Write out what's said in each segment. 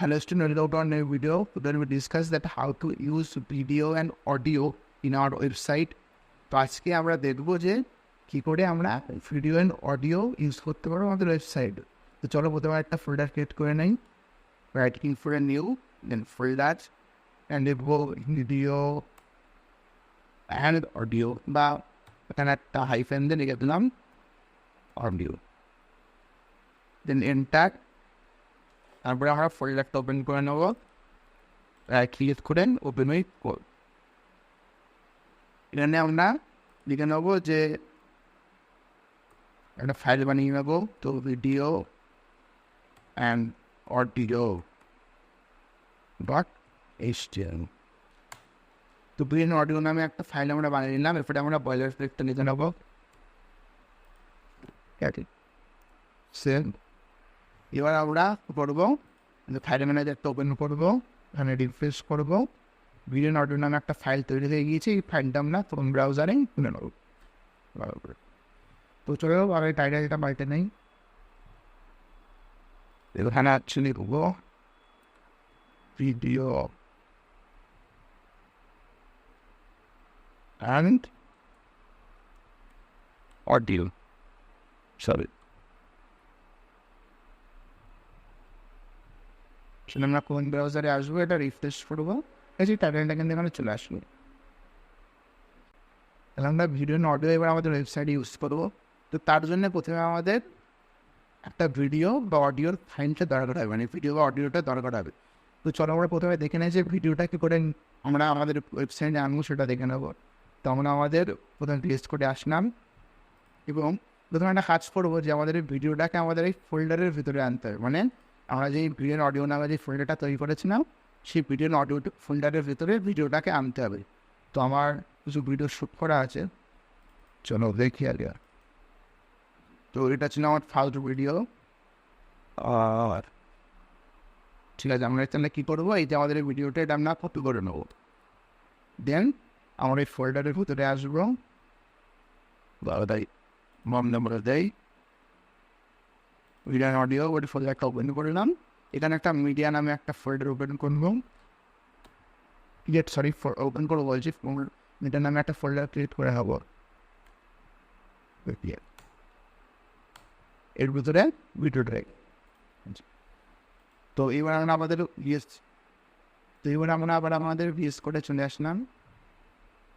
Hello student, welcome to a new video. Today we discuss that how to use video and audio in our website. তো আজকে আমরা দেখবো যে কি করে আমরা ভিডিও এন্ড অডিও ইউজ করতে পারবো আমাদের ওয়েবসাইট। তো চলো প্রথমে একটা ফোল্ডার ক্রিয়েট করে নেই, writing for a new, then folder and লিখবো ভিডিও অ্যান্ড অডিও, বা এখানে একটা হাইফেন দিয়ে লিখে দিলাম অডিও, দেন এন্টার। তারপরে আমরা ফোল্ডারটা ওপেন করে নেব, ক্লিক করেন ওপেন উইথ কোড। এখানে আমরা লিখে নেব যে একটা ফাইল বানিয়ে নেব, তো ভিডিও অ্যান্ড অডিও .html। তো ভিডিও অডিও নামে একটা ফাইল আমরা বানিয়ে নিলাম। এরপরে আমরা বয়লার প্লেটটা লিখে নেব, সেভ। এবার আমরা করবো ফাইল ম্যানেজারটা ওপেন করবো, এখানে রিফ্রেশ করবো, ভিডিও অডিও নামে একটা ফাইল তৈরি হয়ে গিয়েছে। এই ফাইলটা আমরা ফোন ব্রাউজারে খুলে নেব। তো চলো আগে টাইটেলটা পাল্টে নেই, এখানে অ্যাকচুয়ালি লিখবো ভিডিও অ্যান্ড অডিও, সরি সেটা আমরা কোন ব্রাউজারে আসবো, এটা রিফ্রেশ করবো, এই টাইটেলটা কিন্তু এখানে চলে আসবে। তাহলে আমরা ভিডিও অডিও এবার আমাদের ওয়েবসাইটে ইউজ করবো। তো তার জন্য প্রথমে আমাদের একটা ভিডিও বা অডিওর ফাইলটা দরকার হবে, মানে ভিডিও বা অডিওটা দরকার হবে। তো চলো আমরা প্রথমে দেখে নেই যে ভিডিওটা কী করে আমরা আমাদের ওয়েবসাইটে আনবো, সেটা দেখে নেবো। তো আমরা আমাদের প্রথমে টেস্ট করে আসলাম এবং প্রথমে একটা কাজ করবো যে আমাদের এই ভিডিওটাকে আমাদের এই ফোল্ডারের ভিতরে আনতে হবে। মানে আমরা যে ভিডিও অডিও নামে যে ফোল্ডারটা তৈরি করেছিলাম, সেই ভিডিও অডিও ফোল্ডারের ভিতরে ভিডিওটাকে আনতে হবে। তো আমার কিছু ভিডিও শ্যুট করা আছে, চলো দেখি আগে। তো এটা ছিল আমার ফার্স্ট ভিডিও। আর ঠিক আছে, আমরা এখানে কী করবো, এই যে আমাদের এই ভিডিওটা এটা আমরা কপি করে নেবো। দেন আমরা এই ফোল্ডারের ভিতরে আসবো, মম নাম্বার দেয় ভিডিও অডিও, ওই ফোল্ডারটা ওপেন করলাম। এখানে একটা মিডিয়া নামে একটা ফোল্ডার ওপেন করবো, ওপেন করবো বলছি, মিডিয়া নামে একটা ফোল্ডার ক্রিয়েট করে হবো। এর ভিতরে ভিডিওটা তো এবার আমরা আমাদের আমাদের ভিএস করে চলে আসলাম।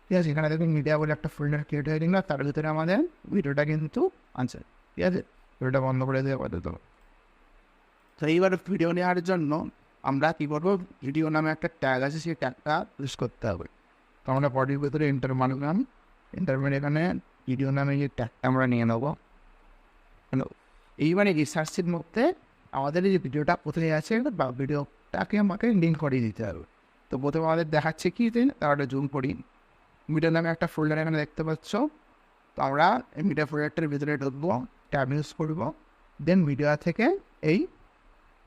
ঠিক আছে, এখানে দেখুন মিডিয়া বলে একটা ফোল্ডার ক্রিয়েট হয়ে গেল, তার ভিতরে আমাদের ভিডিওটা কিন্তু আছে। ঠিক আছে, ভিডিওটা বন্ধ করে দেওয়া আপাতত। তো এইবার ভিডিও নেওয়ার জন্য আমরা কী করবো, ভিডিও নামে একটা ট্যাগ আছে, সেই ট্যাগটা ইউজ করতে হবে। তো আমরা বডির ভিতরে এন্টার মারলাম, এন্টার মেরে এখানে ভিডিও নামে যে ট্যাগটা আমরা নিয়ে নেবো। এইবারে রিসার্চের মধ্যে আমাদের এই যে ভিডিওটা কোথায় আছে বা ভিডিওটাকে আমাকে লিঙ্ক করিয়ে দিতে হবে। তো প্রথমে আমাদের দেখাচ্ছে কি, তাহলে জুম করি, মিডিয়া নামে একটা ফোল্ডার এখানে দেখতে পাচ্ছ। তো আমরা এই মিডিয়া ফোল্ডারটার ভিতরে ঢুকবো, ট্যাব ইউজ করবো, দেন মিডিয়া থেকে এই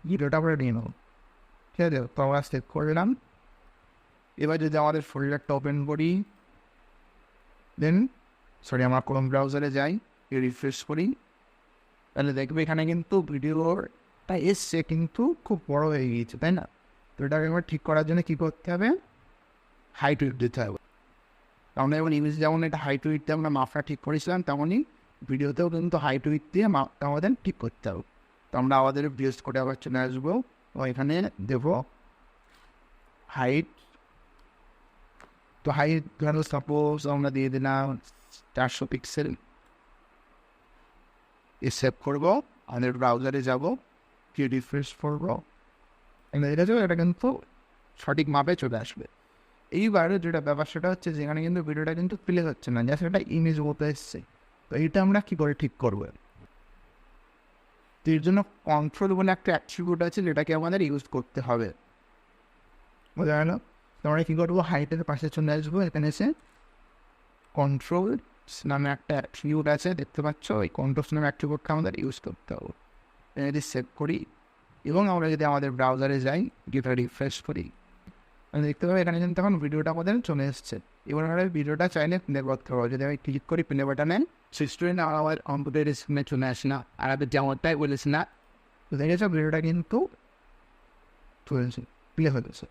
ভিডিওটা আমরা নিয়ে নেবো। ঠিক আছে, তো আমরা সেভ করলাম। এবার যদি আমাদের ফোল্ডারটা ওপেন করি, দেন আমরা ক্রোম ব্রাউজারে যাই, রিফ্রেশ করি, তাহলে দেখবে এখানে কিন্তু ভিডিওটা এসছে কিন্তু খুব বড় হয়ে গিয়েছে, তাই না? তো এটাকে একবার ঠিক করার জন্য কী করতে হবে, হাইট উইডথ দিতে হবে। আমরা যেমন ইংলিশ যেমন এটা হাইট উইডথ দিয়ে আমরা মাপটা ঠিক করেছিলাম, তেমনই ভিডিওতেও কিন্তু হাইট উইডথ দিয়ে মাপটা আমাদের ঠিক করতে হবে। তো আমরা আমাদের ভিউজ করে আবার চলে আসবো, এখানে দেবো হাইট। তো হাইট ধরো সাপোজ আমরা দিয়ে দিলাম 400 পিক্সেল। সেভ করবো, আমাদের ব্রাউজারে যাবো, কি রিফ্রেশ করবো, এটা কিন্তু সঠিক মাপে চলে আসবে। এইবার যেটা ব্যাপার সেটা হচ্ছে যেখানে কিন্তু ভিডিওটা কিন্তু প্লে হচ্ছে না, যা সেটা ইমেজ মতো এসছে। তো এইটা আমরা কী করে ঠিক করবো, তো এর জন্য কন্ট্রোল বলে একটা অ্যাট্রিবিউট আছে, যেটাকে আমাদের ইউজ করতে হবে, বোঝা গেল? তো আমরা কী করবো, হাইটের পাশে চলে আসবো, এখানে এসে কন্ট্রোল নামে একটা অ্যাট্রিবিউট আছে দেখতে পাচ্ছ, ওই কন্ট্রোলস নামে অ্যাট্রিবিউটটা আমাদের ইউজ করতে হবে। যদি সেভ করি এবং আমরা যদি আমাদের ব্রাউজারে যাই, গিয়ে রিফ্রেশ করি, দেখতে পাবো এখানে কিন্তু এখন ভিডিওটা আমাদের চলে এসছে। এবার আমরা ভিডিওটা চাইলে প্লে করতে পারবো, যদি আমি ক্লিক করি প্লে বাটনে, সেই স্টুডেন্ট আমার কম্পিউটারের স্ক্রিনে চলে আসে না, আর আমি যেমনটাই বলেছি না। তো দেখেছো ভিডিওটা কিন্তু চলেছে, প্লে হয়ে গেছে।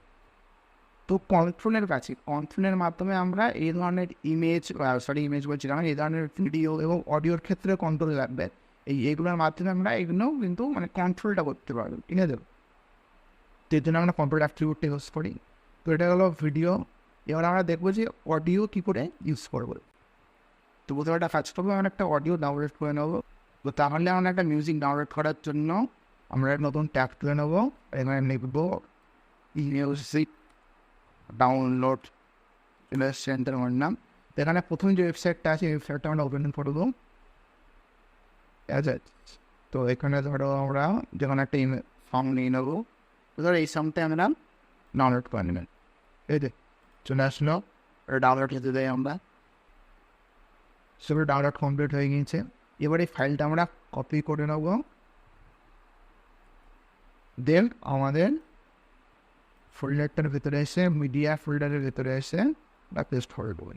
তো কন্ট্রোলের কাছে, কন্ট্রোলের মাধ্যমে আমরা এই ধরনের ইমেজ বলছিলাম, এই ধরনের ভিডিও এবং অডিওর ক্ষেত্রে কন্ট্রোল লাগবে। এইগুলোর মাধ্যমে আমরা এগুলো কিন্তু মানে কন্ট্রোলটা করতে পারবো, ঠিক আছে? তো এর জন্য আমরা কন্ট্রোল অ্যাট্রিবিউটটা ইউজ করি। তো এটা হলো ভিডিও। এবার আমরা দেখবো যে অডিও কী করে ইউজ করবো। তো প্রথমে একটা কাজ করবো, আমরা একটা অডিও ডাউনলোড করে নেবো। তো তাহলে আমরা একটা মিউজিক ডাউনলোড করার জন্য আমরা একটা নতুন ট্যাগ তুলে নেবো। এখানে লিখবো মিউজিক ডাউনলোড সেন্টার আমার নাম। তো এখানে প্রথম যে ওয়েবসাইটটা আছে এই ওয়েবসাইটটা আমরা ওপেন করবো। ঠিক আছে, তো এখানে ধরো আমরা যখন একটা সং নিয়ে নেবো, তো ধরো এই সংটা আমরা ডাউনলোড করে নেবেন। এই যে চলে আসলো, ডাউনলোড খেতে দেয় আমরা। সেগুলো ডাউনলোড কমপ্লিট হয়ে গিয়েছে। এবার এই ফাইলটা আমরা কপি করে নেব, দেন আমাদের ফোল্ডারটার ভিতরে এসে মিডিয়া ফোল্ডারের ভিতরে এসে আমরা পেস্ট করে দেবো।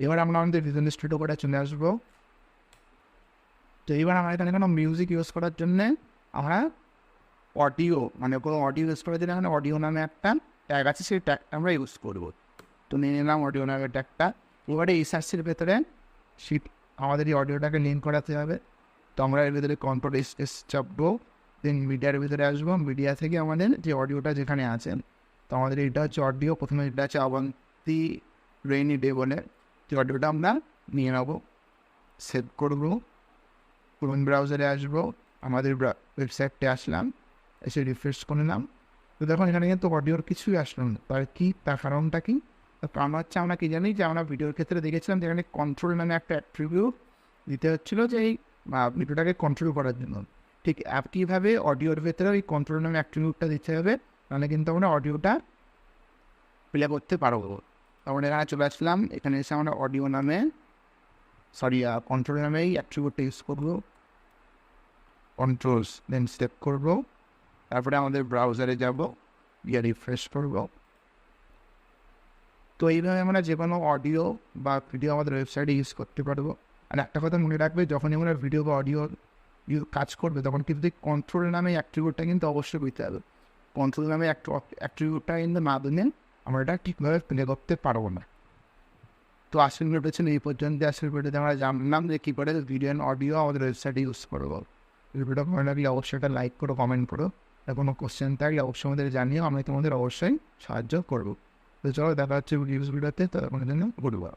এবার আমরা আমাদের ভিজুয়াল স্টুডিও করে চলে আসবো। তো এবার আমরা এখানে কোনো মিউজিক ইউজ করার জন্যে আমরা অডিও মানে কোনো অডিও ইউজ করার জন্য এখানে অডিও নামে একটা ট্যাগ আছে, সেই ট্যাগটা আমরা ইউজ করবো। তো নিয়ে নিলাম অডিও নামের ট্যাগটা। এবারে এই সার্চের ভেতরে আমাদের এই অডিওটাকে লিঙ্ক করাতে হবে। তো আমরা এর ভিতরে কন্ট্রোল এস চাপবো, দেন মিডিয়ার ভিতরে আসবো। মিডিয়া থেকে আমাদের যে অডিওটা যেখানে আছে, তো আমাদের এটা হচ্ছে অডিও। প্রথমে এটা হচ্ছে অবন্তি রেইনি ডে বলে, যে অডিওটা আমরা নিয়ে নেবো, সেভ করবো, ক্রোম ব্রাউজারে আসবো, আমাদের ওয়েবসাইটে আসলাম, এসে রিফ্রেশ করলাম। তো দেখুন এখানে কিন্তু অডিওর কিছুই আসলো না। তার কারণটা কি? কারণ হচ্ছে আমরা কি জানি যে আমরা ভিডিওর ক্ষেত্রে দেখেছিলাম যেখানে কন্ট্রোল নামে একটা অ্যাট্রিবিউট দিতে হচ্ছিলো যে এই ভিডিওটাকে কন্ট্রোল করার জন্য। ঠিক একইভাবে অডিওর ভেতরে ওই কন্ট্রোল নামে অ্যাট্রিবিউটটা দিতে হবে, নাহলে কিন্তু আমরা অডিওটা প্লে করতে পারবো। আমরা এখানে চলে আসলাম, এখানে এসে আমরা অডিও নামে কন্ট্রোল নামে এই অ্যাট্রিবিউটটা ইউজ করবো, কন্ট্রোলস দেন সেভ করবো। তারপরে আমাদের ব্রাউজারে যাব, গিয়ে রিফ্রেশ করবো। তো এইভাবে আমরা যে কোনো অডিও বা ভিডিও আমাদের ওয়েবসাইটে ইউজ করতে পারবো। আর একটা কথা মনে রাখবে, যখনই আমরা ভিডিও বা অডিও কাজ করবে তখন কিন্তু এই কন্ট্রোল নামে অ্যাট্রিবিউটটা কিন্তু অবশ্যই দিতে হবে। কন্ট্রোল নামে অ্যাট্রিবিউটটা কিন্তু না দিলে আমরা এটা ঠিকভাবে প্লে করতে পারবো না। তো আসল ভিডিওটা ছিল এই পর্যন্ত। আসল ভিডিওতে আমরা জানলাম যে কী করে ভিডিও অ্যান্ড অডিও আমাদের ওয়েবসাইটে ইউজ করবো। ভিডিওটা ভালো লাগলে অবশ্যই এটা লাইক করো, কমেন্ট করো। আর কোনো কোশ্চেন থাকলে অবশ্যই আমাদের জানিও, আমরা তোমাদের অবশ্যই সাহায্য করবো। তো চলো দেখা হচ্ছে ভিডিওতে, তো এখন জন্য গুড বাই।